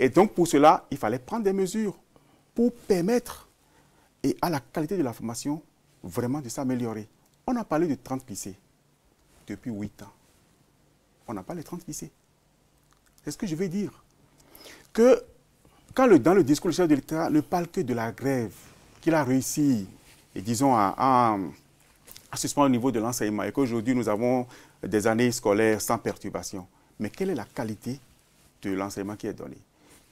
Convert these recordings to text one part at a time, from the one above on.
Et donc, pour cela, il fallait prendre des mesures pour permettre et à la qualité de la formation vraiment de s'améliorer. On a parlé de 30 lycées depuis 8 ans. On n'a pas les 30 lycées. C'est ce que je veux dire. Que quand dans le discours, le chef de l'État ne parle que de la grève, qu'il a réussi, et disons, à suspendre au niveau de l'enseignement, et qu'aujourd'hui nous avons des années scolaires sans perturbation. Mais quelle est la qualité de l'enseignement qui est donné?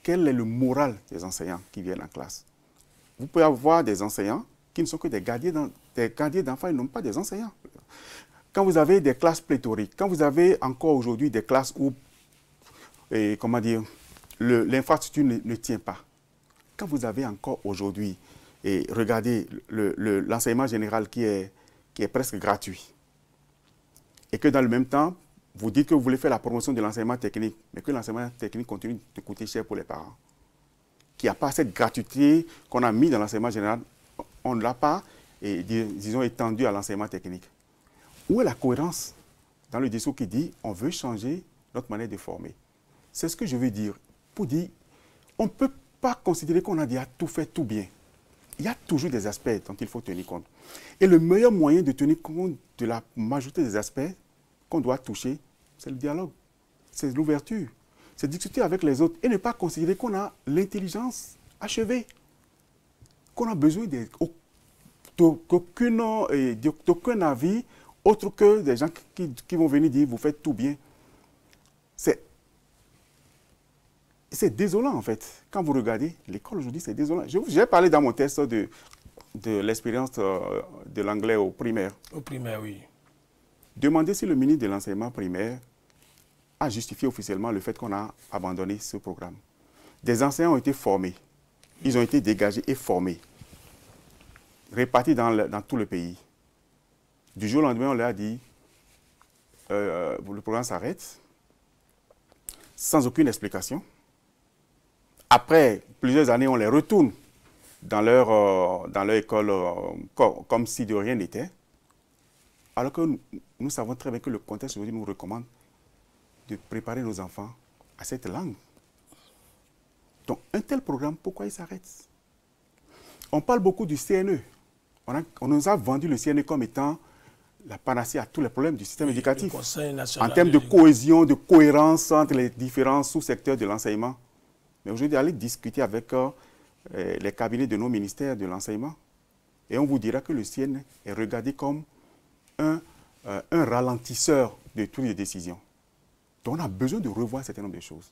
Quel est le moral des enseignants qui viennent en classe? Vous pouvez avoir des enseignants qui ne sont que des gardiens d'enfants, ils n'ont pas des enseignants. Quand vous avez des classes pléthoriques, quand vous avez encore aujourd'hui des classes où, comment dire, l'infrastructure ne tient pas, quand vous avez encore aujourd'hui, et regardez l'enseignement général qui est presque gratuit, et que dans le même temps, vous dites que vous voulez faire la promotion de l'enseignement technique, mais que l'enseignement technique continue de coûter cher pour les parents, qu'il n'y a pas cette gratuité qu'on a mis dans l'enseignement général, on ne l'a pas, et disons, étendu à l'enseignement technique. Où est la cohérence dans le discours qui dit on veut changer notre manière de former? C'est ce que je veux dire. Pour dire, on ne peut pas considérer qu'on a déjà tout fait tout bien. Il y a toujours des aspects dont il faut tenir compte. Et le meilleur moyen de tenir compte de la majorité des aspects qu'on doit toucher, c'est le dialogue, c'est l'ouverture, c'est discuter avec les autres et ne pas considérer qu'on a l'intelligence achevée, qu'on a besoin d'aucun avis autre que des gens qui vont venir dire vous faites tout bien. C'est désolant en fait. Quand vous regardez l'école aujourd'hui, c'est désolant. J'ai parlé dans mon test de l'expérience de l'anglais au primaire. Au primaire, oui. Demandez si le ministre de l'enseignement primaire a justifié officiellement le fait qu'on a abandonné ce programme. Des enseignants ont été formés. Ils ont été dégagés et formés. Répartis dans tout le pays. Du jour au lendemain, on leur a dit le programme s'arrête sans aucune explication. Après plusieurs années, on les retourne dans leur école comme si de rien n'était. Alors que nous savons très bien que le contexte aujourd'hui nous recommande de préparer nos enfants à cette langue. Donc, un tel programme, pourquoi il s'arrête? On parle beaucoup du CNE. On nous a vendu le CNE comme étant la panacée à tous les problèmes du système éducatif. En termes de cohésion, de cohérence entre les différents sous-secteurs de l'enseignement. Mais aujourd'hui, allez discuter avec les cabinets de nos ministères de l'enseignement et on vous dira que le CNE est regardé comme un ralentisseur de toutes les décisions. Donc on a besoin de revoir un certain nombre de choses.